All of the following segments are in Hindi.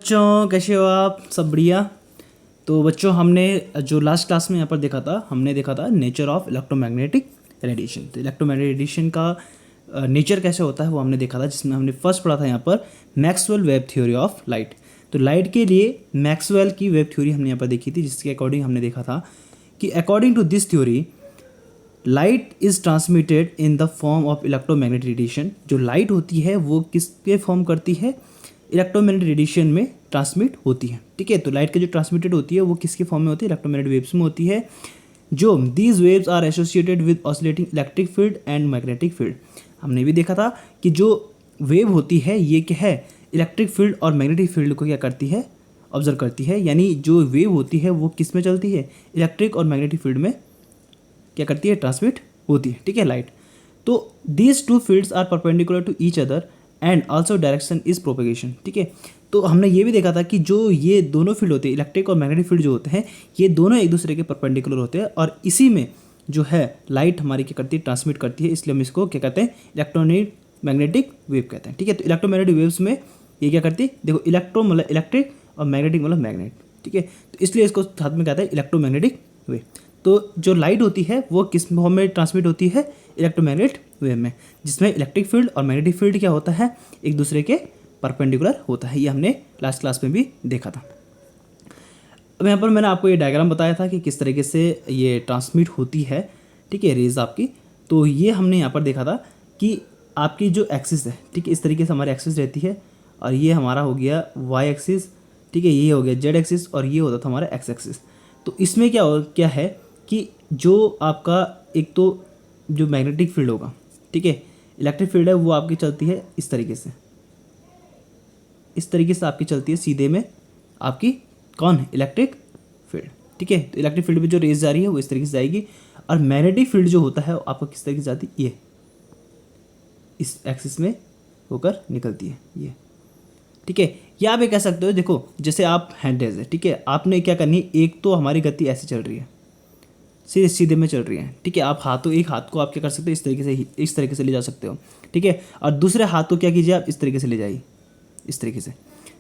बच्चों कैसे हो आप? सब बढ़िया। तो बच्चों हमने जो लास्ट क्लास में यहाँ पर देखा था, हमने देखा था नेचर ऑफ इलेक्ट्रोमैग्नेटिक रेडिएशन। तो इलेक्ट्रोमैग्नेटिक रेडिएशन का नेचर कैसे होता है वो हमने देखा था, जिसमें हमने फर्स्ट पढ़ा था यहाँ पर Maxwell wave theory of light. तो लाइट के लिए मैक्सवेल की वेव थ्योरी हमने यहाँ पर देखी थी, जिसके अकॉर्डिंग हमने देखा था कि according to this theory light is transmitted in the form of electromagnetic radiation. जो लाइट होती है वो किसके फॉर्म करती है? इलेक्ट्रोमैग्नेटिक रेडिएशन में ट्रांसमिट होती है। ठीक है, तो लाइट की जो ट्रांसमिटेड होती है वो किसके फॉर्म में होती है? इलेक्ट्रोमैग्नेटिक वेव्स में होती है। जो these waves are associated with oscillating electric field and magnetic field. हमने भी देखा था कि जो वेव होती है ये क्या है? इलेक्ट्रिक फील्ड और मैग्नेटिक फील्ड को क्या करती है? ऑब्जर्व करती है। यानी जो वेव होती है वो किस में चलती है? इलेक्ट्रिक और मैग्नेटिक फील्ड में क्या करती है? ट्रांसमिट होती है। ठीक है, लाइट। तो these two fields are perpendicular to each other and also direction is propagation. ठीक है, तो हमने ये भी देखा था कि जो ये दोनों फील्ड होते हैं, इलेक्ट्रिक और मैग्नेटिक फील्ड जो होते हैं, ये दोनों एक दूसरे के परपेंडिकुलर होते हैं और इसी में जो है लाइट हमारी क्या करती है? ट्रांसमिट करती है। इसलिए हम इसको क्या कहते हैं? इलेक्ट्रोनिक मैग्नेटिक वेव कहते हैं। ठीक है, तो इलेक्ट्रोमैग्नेटिक वेव्स में ये क्या करती है? देखो, इलेक्ट्रो मतलब इलेक्ट्रिक और मैग्नेटिक मतलब मैग्नेट। ठीक है, तो इसलिए इसको साथ में कहते हैं इलेक्ट्रोमैग्नेटिक वेव। तो जो लाइट होती है वो किस फॉर्म में ट्रांसमिट होती है? इलेक्ट्रोमैग्नेटिक वेव में, जिसमें इलेक्ट्रिक फील्ड और मैग्नेटिक फील्ड क्या होता है? एक दूसरे के परपेंडिकुलर होता है। ये हमने लास्ट क्लास में भी देखा था। अब यहाँ पर मैंने आपको ये डायग्राम बताया था कि किस तरीके से ये ट्रांसमिट होती है। ठीक है, रेज आपकी। तो ये हमने यहाँ पर देखा था कि आपकी जो एक्सिस है, ठीक है, इस तरीके से हमारी एक्सिस रहती है और ये हमारा हो गया वाई एक्सिस। ठीक है, ये हो गया जेड एक्सिस और ये होता था हमारा एक्स एक्सिस। तो इसमें क्या है कि जो आपका एक तो जो मैग्नेटिक फील्ड होगा, ठीक है, इलेक्ट्रिक फील्ड है, वो आपकी चलती है इस तरीके से, इस तरीके से आपकी चलती है सीधे में आपकी कौन है? Electric field. ठीक है, तो इलेक्ट्रिक फील्ड में जो रेज जा रही है वो इस तरीके से जाएगी और मैग्नेटिक फील्ड जो होता है आपको किस तरीके से जाती है? ये इस एक्सिस में होकर निकलती है ये। ठीक है, या आप ये कह सकते हो, देखो जैसे आप हैंडरेज है, ठीक है, आपने क्या करनी है? एक तो हमारी गति ऐसे चल रही है, सीधे सीधे में चल रही है। ठीक है, आप एक हाथ को आप क्या कर सकते हो? इस तरीके से ले जा सकते हो। ठीक है, और दूसरे हाथ को क्या कीजिए? आप इस तरीके से ले जाइए, इस तरीके से।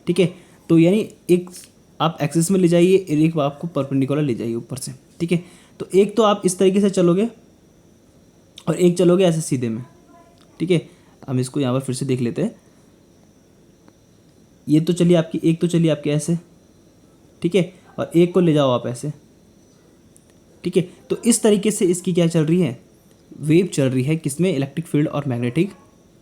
ठीक है, तो यानी एक आप एक्सिस में ले जाइए, एक आपको परपेंडिकुलर ले जाइए ऊपर से। ठीक है, तो एक तो आप इस तरीके से चलोगे और एक चलोगे ऐसे सीधे में। ठीक है, हम इसको यहाँ पर फिर से देख लेते हैं। ये तो चलिए आपकी, एक तो चलिए आपके ऐसे, ठीक है, और एक को ले जाओ आप ऐसे। ठीक है, तो इस तरीके से इसकी क्या चल रही है? वेव चल रही है किसमें? इलेक्ट्रिक फील्ड और मैग्नेटिक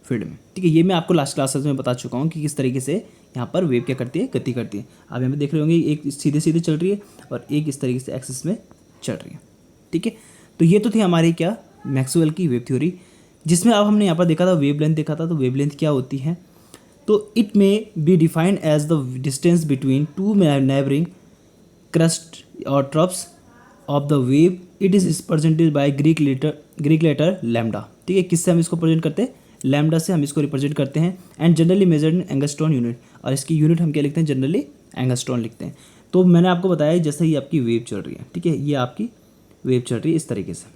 फील्ड में। ठीक है, ये मैं आपको लास्ट क्लासेस में बता चुका हूँ कि किस तरीके से यहाँ पर वेव क्या करती है? गति करती है। आप यहाँ पे देख रहे होंगे एक सीधे सीधे चल रही है और एक इस तरीके से एक्सिस में चल रही है। ठीक है, तो ये तो थी हमारी क्या? मैक्सवेल की वेव थ्योरी, जिसमें अब हमने यहाँ पर देखा था वेवलेंथ देखा था। तो वेवलेंथ क्या होती है? तो it may be defined as the distance between two neighbouring crest और troughs of the wave. It is represented by Greek letter lambda. ठीक है, किससे हम इसको प्रेजेंट करते हैं? लैम्डा से हम इसको रिप्रेजेंट करते हैं। And generally measured in angstrom unit, और इसकी यूनिट हम क्या लिखते हैं? जनरली एंगस्ट्रॉन लिखते हैं। तो मैंने आपको बताया जैसे ही आपकी वेव चल रही है, ठीक है, ये आपकी वेव चल रही है इस तरीके से।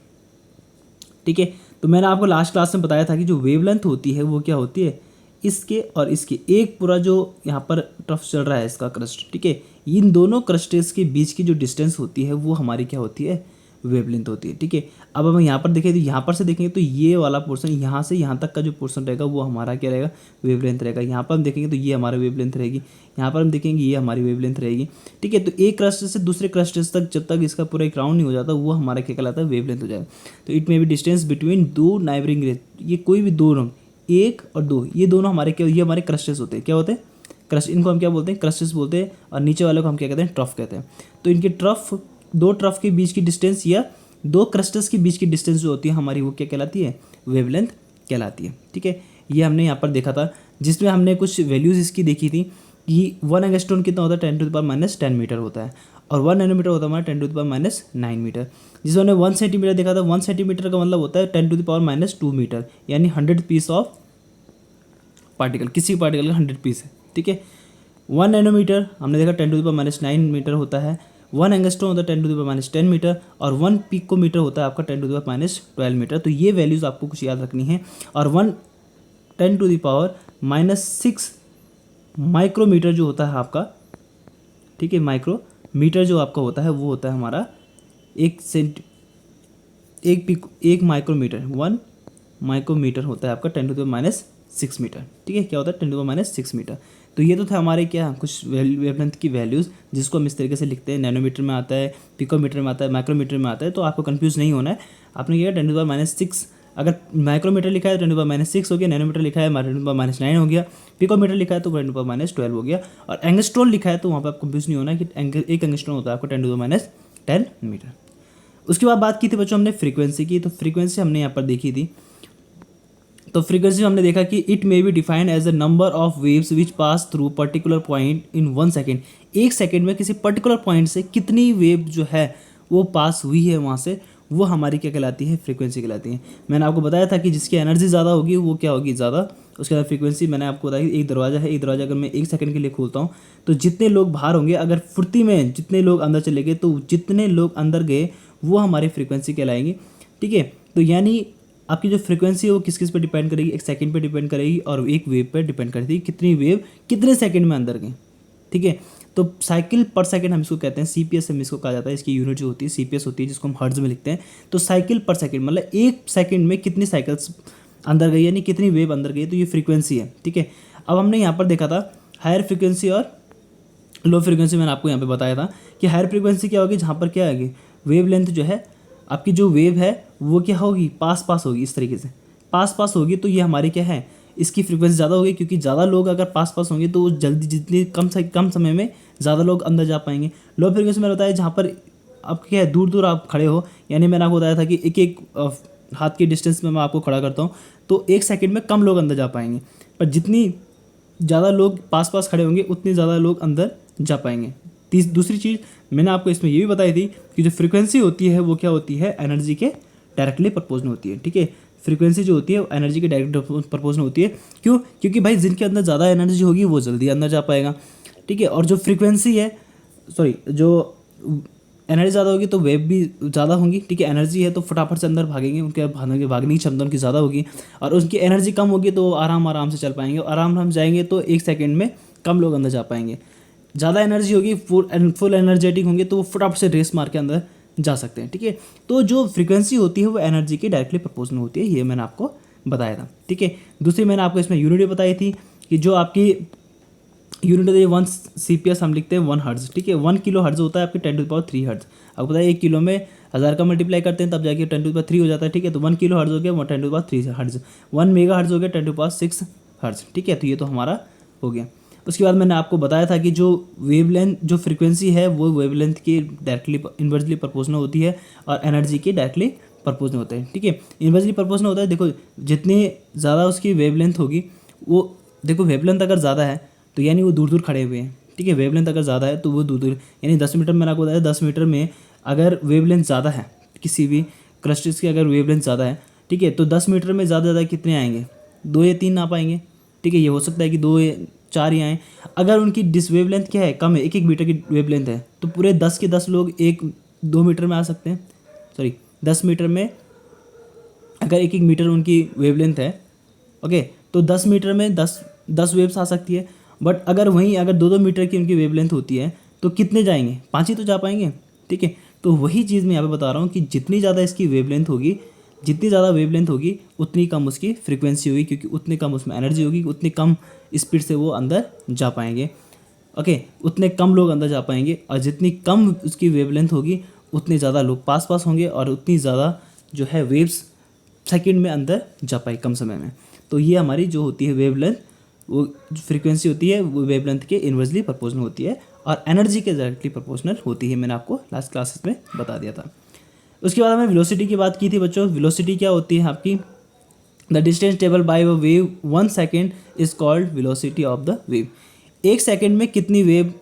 ठीक है, तो मैंने आपको लास्ट क्लास में बताया था कि जो वेवलेंथ होती है वो क्या होती है? इसके और इसके एक पूरा जो यहाँ पर ट्रफ चल रहा है इसका क्रस्ट, ठीक है, इन दोनों क्रस्टेस के बीच की जो डिस्टेंस होती है वो हमारी क्या होती है? वेवलेंथ होती है। ठीक है, अब हम यहाँ पर देखें तो यहाँ पर से देखेंगे तो ये वाला पोर्शन, यहाँ से यहाँ तक का जो पोर्शन रहेगा वो हमारा क्या रहेगा? वेवलेंथ रहेगा। यहाँ पर हम देखेंगे तो ये हमारा वेवलेंथ रहेगी, यहाँ पर हम देखेंगे ये हमारी वेवलेंथ रहेगी। ठीक है, तो एक क्रस्ट से दूसरे क्रस्टेस तक जब तक इसका पूरा एक राउंड नहीं हो जाता वो हमारा क्या कहलाता है? वेवलेंथ हो जाएगा। तो it may B distance between दो नाइबरिंग रेस, ये कोई भी दो रंग, एक और दो, ये दोनों हमारे क्या? ये हमारे क्रस्टेस होते हैं। क्या होते हैं? क्रस्ट। इनको हम क्या बोलते हैं? क्रस्टेस बोलते हैं। और नीचे वाले को हम क्या कहते हैं? ट्रफ कहते हैं। तो इनके ट्रफ, दो ट्रफ के बीच की डिस्टेंस या दो क्रस्टेस के बीच की डिस्टेंस जो होती है हमारी वो क्या कहलाती है? वेवलेंथ कहलाती है। ठीक है, ये हमने यहाँ पर देखा था, जिसमें हमने कुछ वैल्यूज़ इसकी देखी थी कि 1 एंगस्ट्रॉन कितना होता है? 10⁻⁻10 मीटर होता है, और 1 नैनोमीटर होता है हमारा 10⁻�9 मीटर। जिसमें हमने 1 सेंटीमीटर देखा था, 1 सेंटीमीटर का मतलब होता है 10⁻⁻2 मीटर, यानी 100 पीस ऑफ पार्टिकल, किसी पार्टिकल का 100 पीस है। ठीक है, 1 नैनोमीटर हमने देखा 10⁻⁹ मीटर होता है, 1 एंगस्ट्रॉन होता है 10⁻10 मीटर, और 1 पिकोमीटर होता है आपका 10⁻12 मीटर। तो ये वैल्यूज़ आपको कुछ याद रखनी है। और 10⁻⁻6 माइक्रोमीटर जो होता है आपका, ठीक है, माइक्रोमीटर जो आपका होता है वो होता है हमारा एक माइक्रोमीटर, 1 माइक्रोमीटर होता है आपका 10⁻⁶ मीटर। ठीक है, क्या होता है 10⁻⁶ मीटर। तो ये तो था हमारे क्या कुछ वेवलेंथ की वैल्यूज़, जिसको हम इस तरीके से लिखते हैं, नैनोमीटर में आता है, पिकोमीटर में आता है, माइक्रोमीटर में आता है। तो आपको कंफ्यूज नहीं होना है। आपने क्या 10⁻⁶, अगर माइक्रोमीटर लिखा है तो 10⁻⁶ हो गया, नैनोमीटर लिखा है 10⁻�9 हो गया, पिकोमीटर लिखा है तो 10⁻12 हो गया, और एंगस्ट्रॉन लिखा है तो वहाँ पर आप कंफ्यूज नहीं होना है कि एक एंगस्ट्रॉन होता है आपको 10⁻10 मीटर। उसके बाद बात की थी बच्चों हमने फ्रीक्वेंसी की। तो फ्रीक्वेंसी हमने यहाँ पर देखी थी। तो फ्रीक्वेंसी हमने देखा कि it may be defined as the number of waves which pass through particular point in 1 second. एक सेकेंड में किसी पर्टिकुलर पॉइंट से कितनी वेव जो है वो पास हुई है वहाँ से, वो हमारी क्या कहलाती है, फ्रीक्वेंसी कहलाती है। मैंने आपको बताया था कि जिसकी एनर्जी ज़्यादा होगी वो क्या होगी, ज़्यादा। उसके बाद फ्रीक्वेंसी मैंने आपको बताया कि एक दरवाज़ा है, एक दरवाज़ा अगर मैं 1 सेकंड के लिए खोलता हूँ तो जितने लोग बाहर होंगे, अगर फुर्ती में जितने लोग अंदर चले गए तो जितने लोग अंदर गए वो हमारी फ्रीक्वेंसी कहलाएंगी। ठीक है, तो यानी आपकी जो फ्रीक्वेंसी है वो किस किस पे डिपेंड करेगी, एक सेकंड पे डिपेंड करेगी और एक वेव पे डिपेंड करेगी, कितनी वेव कितने सेकंड में अंदर गई। ठीक है, तो साइकिल पर सेकंड हम इसको कहते हैं, सीपीएस हम इसको कहा जाता है। इसकी यूनिट जो होती है सीपीएस होती है, जिसको हम हर्ट्ज में लिखते हैं। तो साइकिल पर सेकंड मतलब एक सेकंड में कितनी साइकिल्स अंदर गई, यानी कितनी वेव अंदर गई, तो ये फ्रीक्वेंसी है। ठीक है, अब हमने यहाँ पर देखा था हायर फ्रीक्वेंसी और लो फ्रीक्वेंसी। मैंने आपको यहाँ पे बताया था कि हायर फ्रीक्वेंसी क्या होगी, जहाँ पर क्या आएगी, वेव लेंथ जो है आपकी, जो वेव है वो क्या होगी, पास होगी, इस तरीके से पास होगी। तो ये हमारी क्या है, इसकी फ्रीक्वेंसी ज़्यादा होगी, क्योंकि ज़्यादा लोग अगर पास होंगे तो जल्दी जितनी कम समय में ज़्यादा लोग अंदर जा पाएंगे। लो फ्रीक्वेंसी में बताया जहाँ पर आप क्या है, दूर आप खड़े हो, यानी मैंने आपको बताया था कि एक हाथ की डिस्टेंस में मैं आपको खड़ा करता हूँ तो 1 सेकंड में कम लोग अंदर जा पाएंगे, पर जितनी ज़्यादा लोग पास खड़े होंगे उतने ज़्यादा लोग अंदर जा पाएंगे। दूसरी चीज़ मैंने आपको इसमें ये भी बताई थी कि जो फ्रीक्वेंसी होती है वो क्या होती है, एनर्जी के डायरेक्टली प्रपोजनल होती है। ठीक है, फ्रीक्वेंसी जो होती है वो एनर्जी के डायरेक्ट प्रपोजनल होती है। क्यों? क्योंकि भाई जिनके अंदर ज़्यादा एनर्जी होगी वो जल्दी अंदर जा पाएगा। ठीक है, और जो फ्रीक्वेंसी है, जो एनर्जी ज़्यादा होगी तो वेव भी ज़्यादा होंगी। ठीक है, एनर्जी है तो फटाफट से अंदर भागेंगे, उनके भागने की क्षमता उनकी ज़्यादा होगी, और उनकी एनर्जी कम होगी तो आराम से चल पाएंगे, और आराम जाएंगे तो 1 सेकंड में कम लोग अंदर जा पाएंगे। ज़्यादा एनर्जी होगी, फुल एनर्जेटिक होंगे तो वो फटाफट से रेस मार के अंदर जा सकते हैं। ठीक है, तो जो फ्रीक्वेंसी होती है वो एनर्जी की डायरेक्टली प्रोपोर्शनल होती है, ये मैंने आपको बताया था। ठीक है, दूसरी मैंने आपको इसमें यूनिट भी बताई थी कि जो आपकी यूनिट होती है 1 CPS हम लिखते हैं 1 हर्ट्ज। ठीक है, 1 किलो हर्ट्ज होता है आपके 10⁻³ हर्ट्ज। आपको पता है 1 किलो में 1000 का मल्टीप्लाई करते हैं तब जाके 10⁻³ हो जाता है। ठीक है, तो 1 किलो हर्ट्ज हो गया 10⁻³ हर्ट्ज, 1 मेगा हर्ट्ज हो गया 10⁻6 हर्ट्ज। ठीक है, तो ये तो हमारा हो गया। उसके बाद मैंने आपको बताया था कि जो वेवलेंथ, जो फ्रीक्वेंसी है वो वेवलेंथ की डायरेक्टली इन्वर्सली प्रोपोर्शनल होती है और एनर्जी की डायरेक्टली प्रोपोर्शनल होता है। ठीक है, इन्वर्सली प्रोपोर्शनल होता है, देखो जितनी ज़्यादा उसकी वेवलेंथ होगी, वो देखो वेवलेंथ अगर ज़्यादा है तो यानी वो दूर खड़े हुए हैं। ठीक है, वेवलेंथ अगर ज़्यादा है तो वो दूर यानी 10 मीटर, मैंने आपको बताया 10 मीटर में अगर वेवलेंथ ज़्यादा है, किसी भी क्रिस्टल्स की अगर वेवलेंथ ज़्यादा है, ठीक है, तो 10 मीटर में ज़्यादा कितने आएंगे, 2 या 3 आ पाएंगे। ठीक है, ये हो सकता है कि 2 या 4 ही आएँ। अगर उनकी डिस वेवलेंथ क्या है, कम है, 1 मीटर की वेवलेंथ है, तो पूरे 10 के 10 लोग 1-2 मीटर में आ सकते हैं। 10 मीटर में अगर 1 मीटर उनकी वेवलेंथ है, ओके, तो 10 मीटर में 10 वेव्स आ सकती है। बट अगर वहीं अगर 2-2 मीटर की उनकी वेवलेंथ होती है तो कितने जाएंगे, 5 ही तो जा पाएंगे। ठीक है, तो वही चीज़ मैं यहाँ पे बता रहा हूँ कि जितनी ज़्यादा इसकी वेवलेंथ होगी, जितनी ज़्यादा वेवलेंथ होगी उतनी कम उसकी फ्रीक्वेंसी होगी, क्योंकि उतनी कम उसमें एनर्जी होगी, उतनी कम स्पीड से वो अंदर जा पाएंगे। ओके, उतने कम लोग अंदर जा पाएंगे, और जितनी कम उसकी वेवलेंथ होगी उतने ज़्यादा लोग पास होंगे, और उतनी ज़्यादा जो है वेव्स सेकंड में अंदर जा पाए कम समय में। तो ये हमारी जो होती है वेवलेंथ, वो जो फ्रीक्वेंसी होती है वो वेवलेंथ के इन्वर्सली प्रोपोर्शनल होती है और एनर्जी के डायरेक्टली प्रोपोर्शनल होती है। मैंने आपको लास्ट क्लासेस में बता दिया था। उसके बाद हमें वेलोसिटी की बात की थी बच्चों। वेलोसिटी क्या होती है आपकी, the distance travel by a wave 1 second is called velocity of the wave. 1 second में कितनी वेव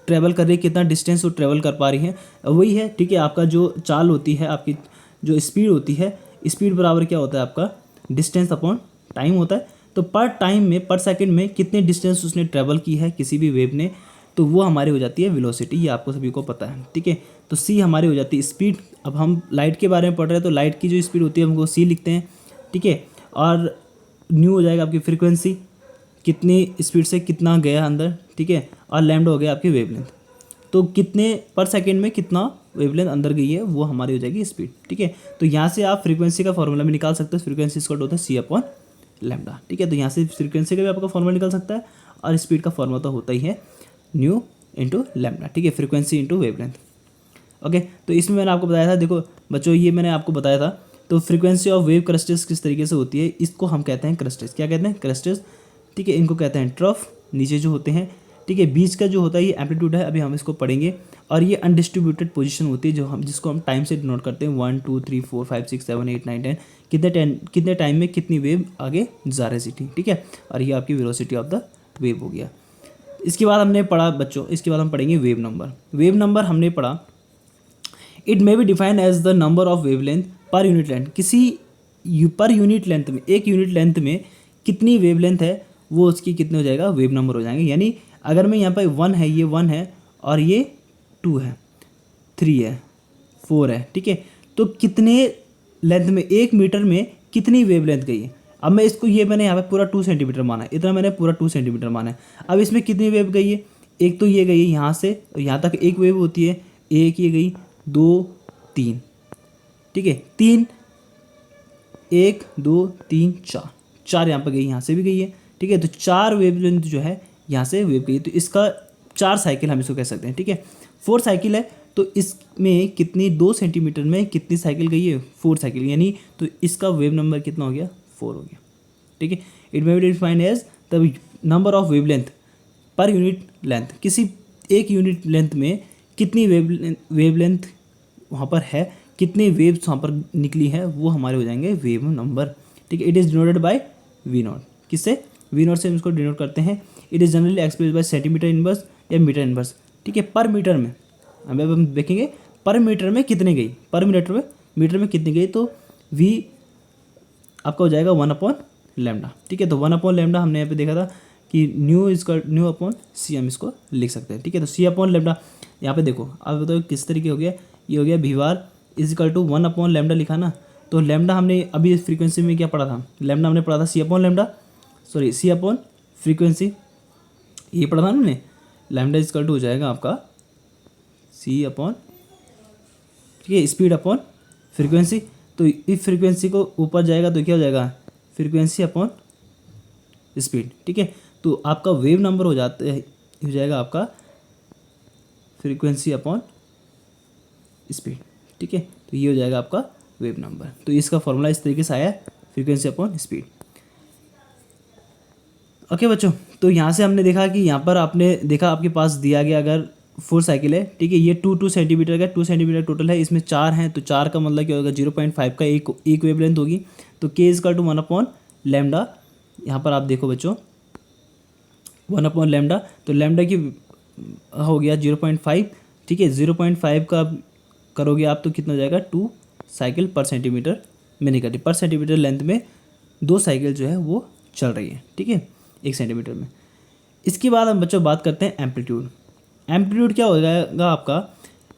ट्रेवल कर रही है, कितना डिस्टेंस वो ट्रेवल कर पा रही है, वही है। ठीक है, आपका जो चाल होती है, आपकी जो स्पीड होती है, स्पीड बराबर क्या होता है आपका डिस्टेंस अपॉन टाइम होता है। तो पर टाइम में, पर सेकंड में कितने डिस्टेंस उसने ट्रैवल की है किसी भी वेव ने, तो वो हमारी हो जाती है वेलोसिटी। ये आपको सभी को पता है। ठीक है, तो सी हमारी हो जाती है स्पीड। अब हम लाइट के बारे में पढ़ रहे हैं तो लाइट की जो स्पीड होती है हमको सी लिखते हैं। ठीक है, और न्यू हो जाएगा आपकी फ्रीक्वेंसी। कितनी स्पीड से कितना गया अंदर, ठीक है, और लैम्डा हो गया आपकी वेवलेंथ। तो कितने पर सेकेंड में कितना वेवलेंथ अंदर गई है वो हमारी हो जाएगी स्पीड, ठीक है। तो यहाँ से आप फ्रीक्वेंसी का फॉर्मूला भी निकाल सकते हो, फ्रीक्वेंसी इसका होता है सी अपॉन लैम्डा, ठीक है। तो यहाँ से फ्रीक्वेंसी का भी आपका फॉर्मूला निकल सकता है और स्पीड का फॉर्मूला तो होता ही है न्यू इंटू लैम्डा, ठीक है, फ्रीक्वेंसी इंटू वेवलेंथ। ओके, तो इसमें मैंने आपको बताया था, देखो बच्चों ये मैंने आपको बताया था। तो फ्रीक्वेंसी ऑफ वेव क्रस्टेस किस तरीके से होती है, इसको हम कहते हैं क्रस्टेस। क्या कहते हैं? क्रस्टेस, ठीक है। इनको कहते हैं ट्रफ, नीचे जो होते हैं, ठीक है। बीच का जो होता है ये एम्पलीट्यूड है, अभी हम इसको पढ़ेंगे। और ये अनडिस्ट्रीब्यूटेड पोजीशन होती है, जो हम जिसको हम टाइम से डिनोट करते हैं, 1 2 3 4 5 6 7 8 9 10, कितने टाइम में कितनी वेव आगे जा रही थी, ठीक है। और ये आपकी वेलोसिटी ऑफ द वेव हो गया। इसके बाद हमने पढ़ा बच्चों, इसके बाद हम पढ़ेंगे वेव नंबर। वेव नंबर हमने पढ़ा, it may be defined as the number of wavelength per unit length. किसी पर यूनिट लेंथ में, एक यूनिट लेंथ में कितनी वेवलेंथ है वो उसकी कितने हो जाएगा, वेव नंबर हो जाएंगे। यानी अगर मैं यहाँ पर 1 है, ये 1 है और ये 2 है, 3 है, 4 है, ठीक है। तो कितने लेंथ में, 1 मीटर में कितनी वेवलेंथ गई है। अब मैं इसको, ये मैंने यहाँ पे पूरा 2 सेंटीमीटर माना है, इतना मैंने पूरा 2 सेंटीमीटर माना है। अब इसमें कितनी वेव गई है, एक तो ये गई है यहाँ से यहाँ तक एक वेव होती है, एक ये गई, 2 3, ठीक है, 3, 1 2 3 4 यहाँ पर गई, यहाँ से भी गई है, ठीक है। तो 4 वेवलेंथ जो है यहाँ से वेव गई, तो इसका 4 साइकिल हम इसको कह सकते हैं, ठीक है। 4 साइकिल है, तो इसमें कितनी, 2 सेंटीमीटर में कितनी साइकिल गई है, 4 साइकिल, यानी तो इसका वेव नंबर कितना हो गया, 4 हो गया, ठीक है। It may be defined as the number of wavelength per unit length. किसी एक यूनिट लेंथ में कितनी वेवलेंथ वहाँ पर है, कितनी वेव्स वहाँ पर निकली है, वो हमारे हो जाएंगे वेव नंबर, ठीक है। It is denoted by V naught. किससे? वी नॉट से हम इसको डिनोट करते हैं। It is generally express by centimetre inverse या मीटर इनवर्स, ठीक है। पर मीटर में अब हम देखेंगे पर मीटर में कितनी गई, पर मीटर में कितनी गई, तो वी आपका हो जाएगा 1 अपॉन लैम्डा, ठीक है। तो 1 अपॉन लैम्डा हमने यहाँ पे देखा था कि न्यू अपॉन सी, हम इसको लिख सकते हैं, ठीक है। तो सी अपॉन लैम्डा यहाँ पे देखो, अब बताओ किस तरीके हो गया, ये हो गया V bar is equal to 1 upon lambda लिखा ना। तो लैम्डा हमने अभी फ्रीक्वेंसी में क्या पढ़ा था, लैम्डा हमने पढ़ा था C upon lambda, sorry C upon frequency, ये पढ़ा था हमने। लैम्डा इज इक्वल टू हो जाएगा आपका सी अपॉन, ठीक है, स्पीड अपॉन फ्रीक्वेंसी। तो इस फ्रीक्वेंसी को ऊपर जाएगा तो क्या हो जाएगा, फ्रीक्वेंसी अपॉन स्पीड, ठीक है। तो आपका वेव नंबर हो जाएगा आपका फ्रीक्वेंसी अपॉन स्पीड, ठीक है। तो ये हो जाएगा आपका वेव नंबर। तो इसका फॉर्मूला इस तरीके से आया, फ्रीक्वेंसी अपॉन स्पीड। ओके बच्चों, तो यहाँ से हमने देखा कि यहाँ पर आपने देखा आपके पास दिया गया अगर 4 साइकिल है, ठीक है, ये 2 सेंटीमीटर का 2 सेंटीमीटर टोटल है, इसमें 4 हैं, तो 4 का मतलब क्या होगा, 0.5 का एक वेवलेंथ होगी। तो के इज का टू 1 अपॉन लैम्डा, यहाँ पर आप देखो बच्चों 1 अपॉन लैम्डा, तो लैम्डा की हो गया 0.5, ठीक है। 0.5 का करोगे आप तो कितना हो जाएगा, 2 साइकिल पर सेंटीमीटर में निकलती, पर सेंटीमीटर लेंथ में 2 साइकिल जो है वो चल रही है, ठीक है, 1 सेंटीमीटर में। इसके बाद हम बच्चों बात करते हैं एम्पलीट्यूड। एम्पलीट्यूड क्या हो जाएगा आपका,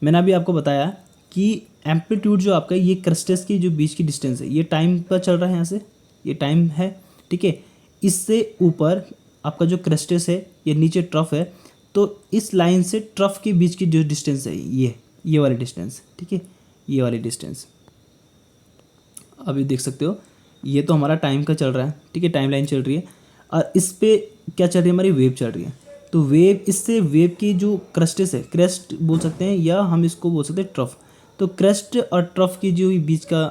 मैंने अभी आपको बताया कि एम्पलीट्यूड जो आपका ये क्रस्टेस की जो बीच की डिस्टेंस है, ये टाइम पर चल रहा है, यहाँ से ये टाइम है, ठीक है। इससे ऊपर आपका जो क्रस्टेस है, ये नीचे ट्रफ है, तो इस लाइन से ट्रफ के बीच की जो डिस्टेंस है ये वाली डिस्टेंस, ठीक है, ये वाली डिस्टेंस अभी देख सकते हो, ये तो हमारा टाइम का चल रहा है, ठीक है, टाइम लाइन चल रही है। और इस पे क्या चल रही है, हमारी वेव चल रही है। तो वेव, इससे वेव की जो क्रस्टेस है, क्रेस्ट बोल सकते हैं या हम इसको बोल सकते हैं ट्रफ। तो क्रेस्ट और ट्रफ की जो बीच का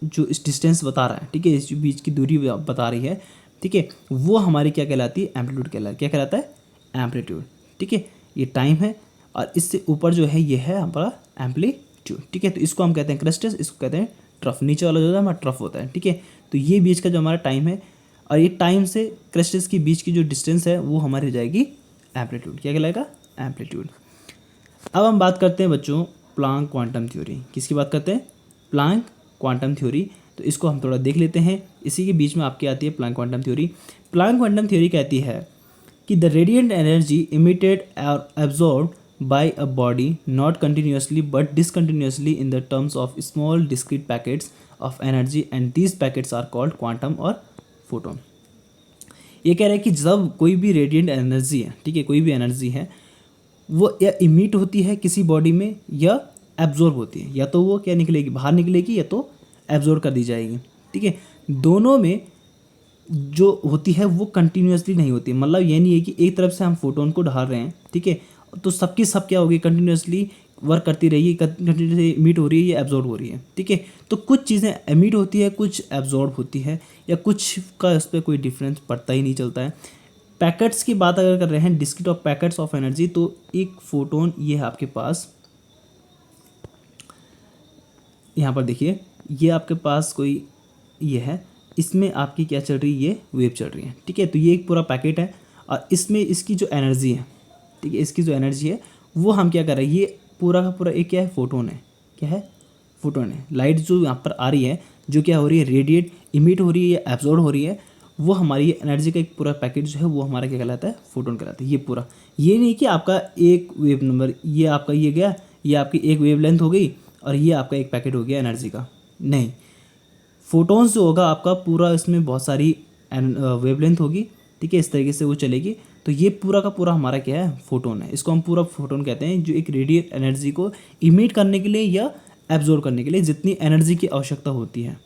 जो इस डिस्टेंस बता रहा है, ठीक है, इस बीच की दूरी बता रही है, ठीक है, वो हमारी क्या कहलाती है, एम्पलीट्यूड क्या कहलाता है, एम्पलीट्यूड, ठीक है। ये टाइम है और इससे ऊपर जो है ये है हमारा एम्पलीट्यूड, ठीक है। तो इसको हम कहते हैं क्रेस्टेस, इसको कहते हैं ट्रफ, नीचे वाला जो है हमारा ट्रफ होता है, ठीक है। तो ये बीच का जो हमारा टाइम है और ये टाइम से क्रेस्टेस के बीच की जो डिस्टेंस है वो हमारी हो जाएगी एम्पलीट्यूड, क्या कहलाएगा, एम्पलीट्यूड। अब हम बात करते हैं बच्चों प्लांक क्वांटम थ्योरी। किसकी बात करते हैं, प्लांक क्वांटम थ्योरी। तो इसको हम थोड़ा देख लेते हैं, इसी के बीच में आपकी आती है Planck quantum theory. Planck quantum theory कहती है कि द रेडिएंट एनर्जी इमिटेड और absorbed by a body not continuously but discontinuously in the terms of small discrete packets of energy and these packets are called quantum or photon। ये कह रहा है कि जब कोई भी रेडिएंट एनर्जी है, ठीक है, कोई भी एनर्जी है वो या इमिट होती है किसी बॉडी में या एब्जॉर्ब होती है, या तो वो क्या निकलेगी, बाहर निकलेगी, या तो एब्जॉर्ब कर दी जाएगी, ठीक है। दोनों में जो होती है वो कंटिन्यूसली नहीं होती, मतलब ये नहीं है कि एक तरफ से हम फोटोन को डाल रहे हैं, ठीक है, तो सबकी सब क्या होगी, कंटिन्यूसली वर्क करती रहेगी, कंटिन्यूसली इमिट हो रही है या एब्जॉर्ब हो रही है, ठीक है। तो कुछ चीज़ें इमिट होती है, कुछ एब्जॉर्ब होती है, या कुछ का इस पर कोई डिफरेंस पड़ता ही नहीं चलता है। पैकेट्स की बात अगर कर रहे हैं, discrete of packets of energy, तो एक फोटोन ये है आपके पास, यहाँ पर देखिए, ये आपके पास कोई ये है, इसमें आपकी क्या चल रही है, ये वेव चल रही है, ठीक है। तो ये एक पूरा पैकेट है और इसमें इसकी जो एनर्जी है, ठीक है, इसकी जो एनर्जी है वो हम क्या कर रहे हैं, ये पूरा का पूरा एक क्या है, फोटोन है, क्या है, फोटोन है। लाइट जो यहाँ पर आ रही है, जो क्या हो रही है, रेडिएट इमिट हो रही है या एब्जॉर्ब हो रही है, वो हमारी एनर्जी का एक पूरा पैकेट जो है वो हमारा क्या कहलाता है, फोटोन कहलाता है। ये पूरा, ये नहीं कि आपका एक वेव नंबर, ये आपका ये गया, ये आपकी एक वेव लेंथ हो गई और ये आपका एक पैकेट हो गया एनर्जी का, नहीं। फोटोन्स जो होगा आपका पूरा, इसमें बहुत सारी वेवलेंथ होगी, ठीक है, इस तरीके से वो चलेगी। तो ये पूरा का पूरा हमारा क्या है, फोटोन है। इसको हम पूरा फोटोन कहते हैं, जो एक रेडिएट एनर्जी को इमिट करने के लिए या एब्जॉर्ब करने के लिए जितनी एनर्जी की आवश्यकता होती है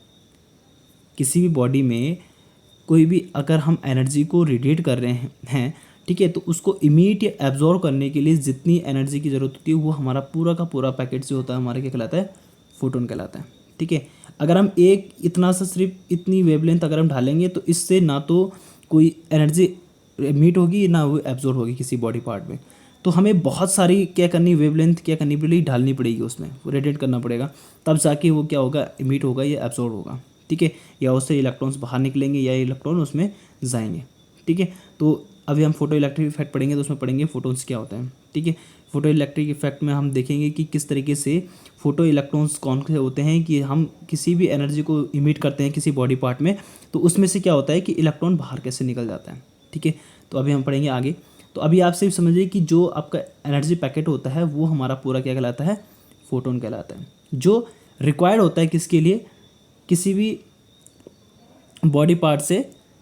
किसी भी बॉडी में, कोई भी अगर हम एनर्जी को रेडिएट कर रहे हैं, ठीक है, तो उसको इमिट या एब्जॉर्ब करने के लिए जितनी एनर्जी की ज़रूरत होती है वो हमारा पूरा का पूरा पैकेट जो होता है हमारा क्या कहलाता है, फोटोन कहलाता है, ठीक है। अगर हम एक इतना सा सिर्फ इतनी वेवलेंथ अगर हम ढालेंगे तो इससे ना तो कोई एनर्जी मीट होगी ना वो एब्जॉर्ब होगी किसी बॉडी पार्ट में। तो हमें बहुत सारी क्या करनी, वेवलेंथ क्या करनी पड़ेगी, ढालनी पड़ेगी, उसमें रेडिएट करना पड़ेगा, तब जाके वो क्या होगा, इमिट होगा या एब्जॉर्ब होगा, ठीक है, या उससे इलेक्ट्रॉन्स बाहर निकलेंगे या इलेक्ट्रॉन उसमें जाएंगे, ठीक है। तो अभी हम फोटो इलेक्ट्रिक इफेक्ट पढ़ेंगे तो उसमें पढ़ेंगे फोटोन्स क्या होता है, ठीक है। फोटो इलेक्ट्रिक इफेक्ट में हम देखेंगे कि किस तरीके से फोटो इलेक्ट्रॉन्स कौन से होते हैं, कि हम किसी भी एनर्जी को इमिट करते हैं किसी बॉडी पार्ट में, तो उसमें से क्या होता है कि इलेक्ट्रॉन बाहर कैसे निकल जाता है, ठीक है। तो अभी हम पढ़ेंगे आगे। तो अभी आप सिर्फ समझिए कि जो आपका एनर्जी पैकेट होता है वो हमारा पूरा क्या कहलाता है, फोटोन कहलाता है, जो रिक्वायर्ड होता है किसके लिए, किसी भी बॉडी पार्ट से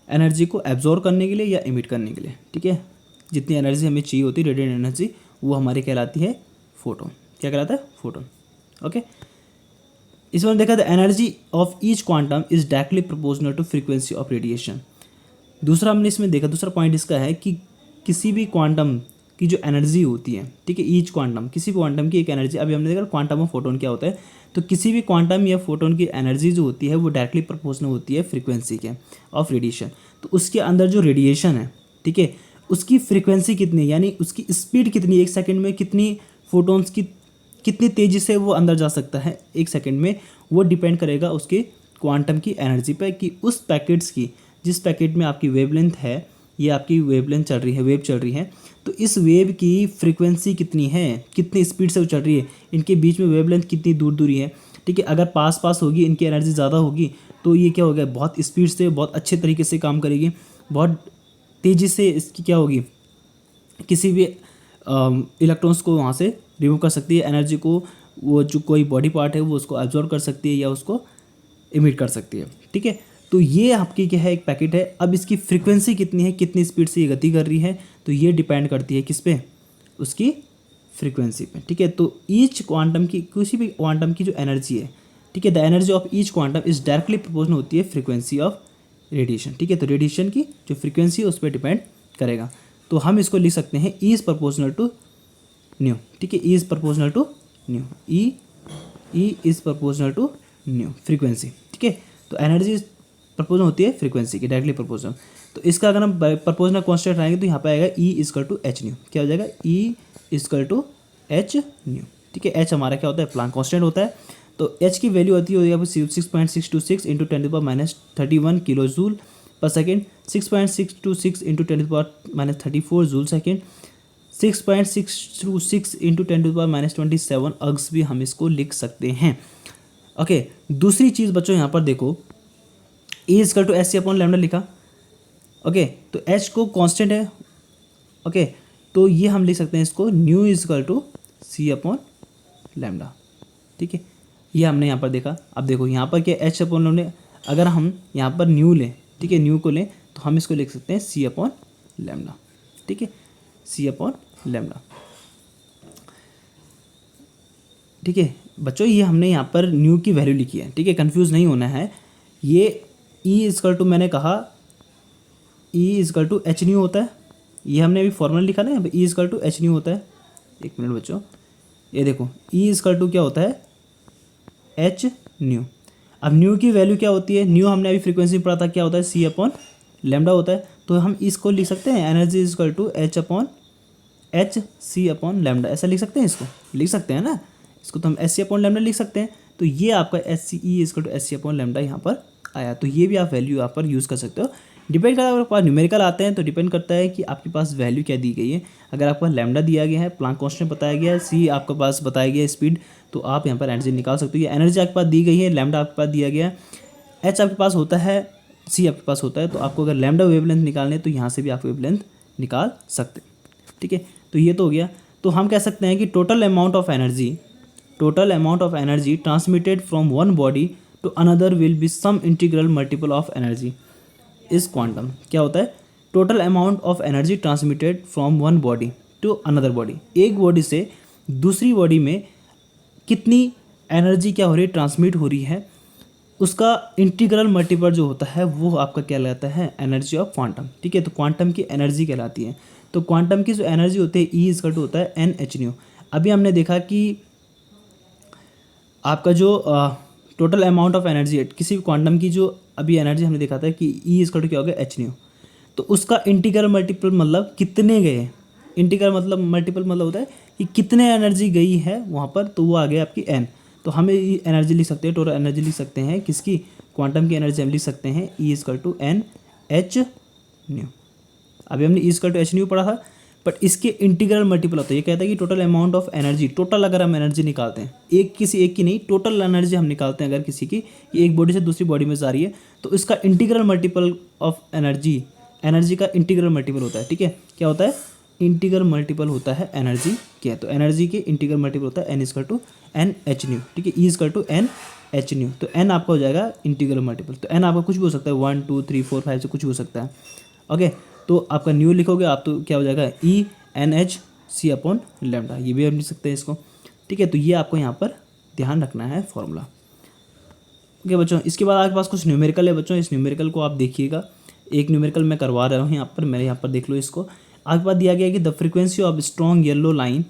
एनर्जी को एब्जॉर्ब करने के लिए या इमिट करने के लिए, ठीक है। जितनी एनर्जी हमें चाहिए होती है, रेडिएंट एनर्जी, वो हमारी कहलाती है फोटोन, क्या कहलाता है, फोटोन, ओके। इसमें देखा the energy of each quantum is directly proportional to frequency of radiation. दूसरा हमने इसमें देखा, दूसरा पॉइंट इसका है कि किसी भी क्वांटम की जो एनर्जी होती है, ठीक है, ईच क्वांटम, किसी भी क्वांटम की एक एनर्जी, अभी हमने देखा क्वांटम ऑफ फोटोन क्या होता है, तो किसी भी क्वांटम या फोटोन की एनर्जी जो होती है वो डायरेक्टली प्रोपोर्शनल होती है फ्रीक्वेंसी के ऑफ रेडिएशन। तो उसके अंदर जो रेडिएशन है, ठीक है, उसकी फ्रीक्वेंसी कितनी, यानी उसकी स्पीड कितनी, एक सेकंड में कितनी फोटोन्स की कितनी तेज़ी से वो अंदर जा सकता है एक सेकंड में, वो डिपेंड करेगा उसके क्वांटम की एनर्जी पे, कि उस पैकेट्स की, जिस पैकेट में आपकी वेवलेंथ है, ये आपकी वेवलेंथ चल रही है, वेव चल रही है, तो इस वेव की फ्रीक्वेंसी कितनी है, कितनी स्पीड से वो चल रही है, इनके बीच में वेवलेंथ कितनी दूर दूरी है, ठीक है। अगर पास पास होगी, इनकी एनर्जी ज़्यादा होगी, तो ये क्या होगा, बहुत स्पीड से, बहुत अच्छे तरीके से काम करेगी, बहुत तेज़ी से इसकी क्या होगी, किसी भी इलेक्ट्रॉन्स को वहाँ से रिमूव कर सकती है, एनर्जी को, वो जो कोई बॉडी पार्ट है वो उसको एब्जॉर्ब कर सकती है या उसको इमिट कर सकती है, ठीक है। तो ये आपकी क्या है, एक पैकेट है। अब इसकी फ्रीक्वेंसी कितनी है, कितनी स्पीड से ये गति कर रही है, तो ये डिपेंड करती है किस पे, उसकी फ्रीक्वेंसी पे, ठीक है। तो ईच क्वांटम की, किसी भी क्वांटम की जो एनर्जी है, ठीक है, the energy of each quantum is directly proportional होती है फ्रीक्वेंसी ऑफ रेडिएशन, ठीक है। तो रेडिएशन की जो फ्रीक्वेंसी है उस पर डिपेंड करेगा। तो हम इसको लिख सकते हैं E is proportional to nu, ठीक है, E is proportional to nu, E is proportional to nu frequency, ठीक है। तो एनर्जी प्रपोजल होती है फ्रीक्वेंसी की, डायरेक्टली प्रपोजल। तो इसका अगर हम प्रपोजल कॉन्स्टेंट आएंगे तो यहाँ पे आएगा ई इजकल टू एच न्यू, क्या हो जाएगा, ई इजकल टू एच न्यू, ठीक है। एच हमारा क्या होता है, प्लांक कॉन्स्टेंट होता है। तो एच की वैल्यू होती है 6.626 इंटू 10⁻³ किलो जूल पर second, 6.626 into 10⁻34 joule second, 6.626 into 10⁻27 अग्स भी हम इसको लिख सकते हैं, ओके। दूसरी चीज़ बच्चों यहाँ पर देखो, E equal to H C upon lambda लिखा, ओके। तो एच को कांस्टेंट है, ओके, तो ये हम लिख सकते हैं इसको nu equal to C upon lambda, ठीक है। ये हमने यहाँ पर देखा। अब देखो यहाँ पर क्या एच अपॉन लैम्डा, अगर हम यहाँ पर न्यू लें, ठीक है, न्यू को लें तो हम इसको लिख सकते हैं सी अपॉन लैम्डा, ठीक है, सी अपॉन लैम्डा, ठीक है बच्चों। ये हमने यहाँ पर न्यू की वैल्यू लिखी है, ठीक है, कंफ्यूज नहीं होना है। ये ई इजकल टू, मैंने कहा ई इजकल टू एच न्यू होता है, ये हमने अभी फॉर्मूला लिखा ना, ई इजकल टू एच न्यू होता है। एक मिनट बच्चों, ये देखो ई इजकल टू क्या होता है, एच न्यू। अब न्यू की वैल्यू क्या होती है, न्यू हमने अभी फ्रीक्वेंसी पढ़ा था, क्या होता है, सी अपॉन लैम्डा होता है। तो हम इसको लिख सकते हैं energy equal to H upon H C upon lambda, ऐसा लिख सकते हैं, इसको लिख सकते हैं ना, इसको तो हम एच सी अपॉन लैम्डा लिख सकते हैं। तो ये आपका H C E equal to H C upon lambda यहाँ पर आया। तो ये भी आप वैल्यू यहाँ पर यूज़ कर सकते हो। डिपेंड करता है, अगर आपके पास न्यूमेरिकल आते हैं तो डिपेंड करता है कि आपके पास वैल्यू क्या दी गई है। अगर आपका लैम्डा दिया गया है, प्लांक कांस्टेंट बताया गया है, सी आपके पास बताया गया है स्पीड, तो आप यहाँ पर एनर्जी निकाल सकते हो। ये एनर्जी आपके पास दी गई है, लैम्डा आपके पास दिया गया है, एच आपके पास होता है, सी आपके पास होता है। तो आपको अगर लैम्डा वेवलेंथ निकालने है तो यहाँ से भी आप वेवलेंथ निकाल सकते हैं, ठीक है। तो ये तो हो गया। तो हम कह सकते हैं कि total amount of energy transmitted from one body to another will be some integral multiple of energy is quantum. क्या होता है, total amount of energy transmitted from one body to another body, एक बॉडी से दूसरी बॉडी में कितनी एनर्जी क्या हो रही है, ट्रांसमिट हो रही है, उसका इंटीग्रल मल्टीपल जो होता है वो आपका क्या कहलाता है, एनर्जी ऑफ क्वांटम, ठीक है। तो क्वांटम की एनर्जी कहलाती है। तो क्वांटम की जो एनर्जी होती है ई इजकल टू होता है एन एच न्यू। अभी हमने देखा कि आपका जो टोटल अमाउंट ऑफ एनर्जी है किसी भी क्वांटम की, जो अभी एनर्जी हमने देखा था कि ई इजकल टू क्या हो गया, एच न्यू। तो उसका इंटीग्रल मल्टीपल मतलब कितने गए, इंटीग्रल मतलब मल्टीपल मतलब होता है कि कितने एनर्जी गई है वहाँ पर, तो वो आ गया आपकी एन। तो हमें एनर्जी लिख सकते हैं, टोटल एनर्जी लिख सकते हैं किसकी, क्वांटम की एनर्जी हम लिख सकते हैं E equal to N H nu. अभी हमने E equal to H nu पढ़ा था, बट इसके इंटीग्रल मल्टीपल होता है। ये कहता है कि total amount of energy, total अगर हम एनर्जी निकालते हैं, किसी एक की नहीं, टोटल एनर्जी हम निकालते हैं अगर किसी की, एक बॉडी से दूसरी बॉडी में जा रही है, तो इसका इंटीग्रल मल्टीपल ऑफ एनर्जी का इंटीग्रल मल्टीपल होता है, ठीक है। क्या होता है, इंटीग्रल मल्टीपल होता है एनर्जी के। तो एनर्जी के इंटीग्रल मल्टीपल होता है N equal to N H nu, ठीक है, E equal to N H nu. तो एन आपका हो जाएगा इंटीग्रल मल्टीपल। तो एन आपका कुछ भी हो सकता है, 1 2 3 4 5 से कुछ भी हो सकता है, ओके। तो आपका न्यू लिखोगे आप, तो क्या हो जाएगा, E N H C upon lambda, ये भी हम लिख सकते हैं इसको, ठीक है। तो ये आपको यहाँ पर ध्यान रखना है फॉर्मूला, ओके बच्चों। इसके बाद आपके पास कुछ न्यूमेरिकल है बच्चों, इस न्यूमेरिकल को आप देखिएगा। एक न्यूमेरिकल मैं करवा रहा हूँ यहाँ पर, मेरे यहाँ पर देख लो इसको। आपके पास दिया गया है कि the frequency of strong yellow line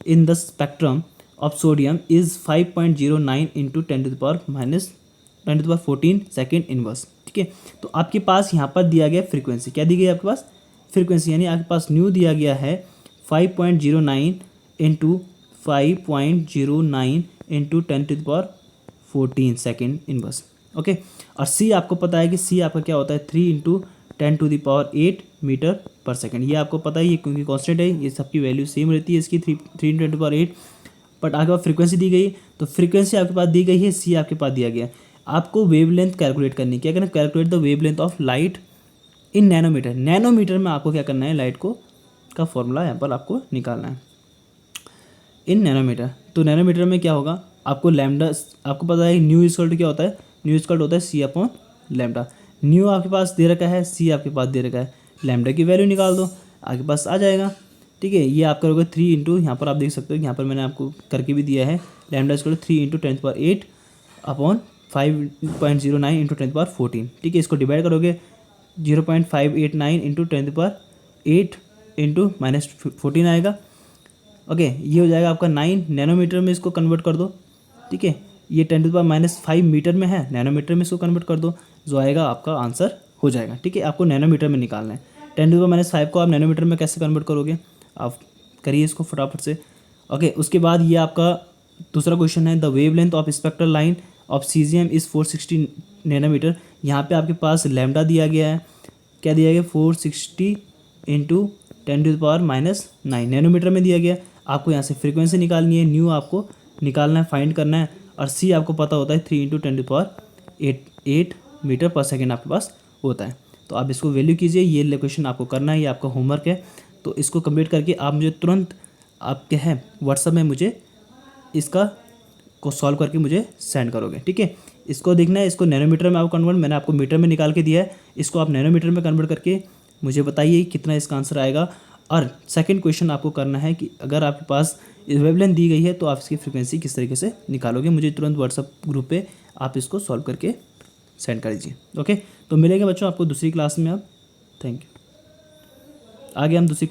in the spectrum of sodium is 5.09 into 10⁻14 second inverse, ठीक है। तो आपके पास यहाँ पर दिया गया फ्रीक्वेंसी, क्या दी गई है आपके पास, फ्रीक्वेंसी, यानी आपके पास न्यू दिया गया है 5.09 into 5.09 into 10⁻14 second inverse, okay. और सी आपको पता है कि सी आपका क्या होता है, 3 इंटू 10⁸ मीटर पर सेकेंड। ये आपको पता है, ये क्योंकि कांस्टेंट है, ये सबकी वैल्यू सेम रहती है इसकी, 3 इंटू 10⁸। बट आपके पास फ्रीक्वेंसी दी गई, तो फ्रीक्वेंसी आपके पास दी गई है, सी आपके पास दिया गया। आपको वेवलेंथ कैलकुलेट करनी है, क्या करना है, calculate the wavelength of light in nanometre. Nanometre में आपको क्या करना है, लाइट को का फॉर्मूला यहाँ पर आपको निकालना है इन नैनोमीटर। तो नैनोमीटर में क्या होगा, आपको लैम्डा, आपको पता है न्यू इक्वल टू क्या होता है, न्यू इक्वल टू होता है सी अपॉन लैम्डा। न्यू आपके पास दे रखा है, सी आपके पास दे रखा है, लैम्डा की वैल्यू निकाल दो, आपके पास आ जाएगा, ठीक है। ये आप करोगे 3 इंटू, यहाँ पर आप देख सकते हो, यहाँ पर मैंने आपको करके भी दिया है, lambda equal to 3 into 10⁸ upon 5.09 into 10⁻14, ठीक है। इसको डिवाइड करोगे 0.589 इंटू 10⁸ इंटू -14 आएगा, ओके। ये हो जाएगा आपका 9 नैनोमीटर में, इसको कन्वर्ट कर दो, ठीक है। ये 10⁻5 मीटर में है, नैनोमीटर में इसको कन्वर्ट कर दो, जो आएगा आपका आंसर हो जाएगा, ठीक है। आपको नैनोमीटर में निकालना है। 10⁻5 को आप नैनोमीटर में कैसे कन्वर्ट करोगे, आप करिए इसको फटाफट से, ओके। उसके बाद ये आपका दूसरा क्वेश्चन है, the wavelength of spectral line of caesium is 460 nanometre. यहाँ पे आपके पास लैम्डा दिया गया है, क्या दिया गया, 460 इंटू 10⁻⁹ नैनोमीटर में दिया गया। आपको यहाँ से फ्रीक्वेंसी निकालनी है, न्यू आपको निकालना है, फाइंड करना है, और सी आपको पता होता है 3 इंटू 10⁸ मीटर पर सेकेंड आपके पास होता है। तो आप इसको वैल्यू कीजिए, ये लोकेशन आपको करना है, ये आपका होमवर्क है। तो इसको कंप्लीट करके आप मुझे तुरंत, आप क्या है, व्हाट्सएप में मुझे इसका को सॉल्व करके मुझे सेंड करोगे, ठीक है। इसको देखना है, इसको नैनोमीटर में आपको कन्वर्ट, मैंने आपको मीटर में निकाल के दिया है, इसको आप नैनोमीटर में कन्वर्ट करके मुझे बताइए कितना इसका आंसर आएगा। और सेकंड क्वेश्चन आपको करना है कि अगर आपके पास वेवलेंथ दी गई है तो आप इसकी फ्रीक्वेंसी किस तरीके से निकालोगे, मुझे तुरंत व्हाट्सअप ग्रुप पे आप इसको सॉल्व करके सेंड कर दीजिए। ओके, तो मिलेंगे बच्चों आपको दूसरी क्लास में। आप थैंक यू। आगे हम दूसरी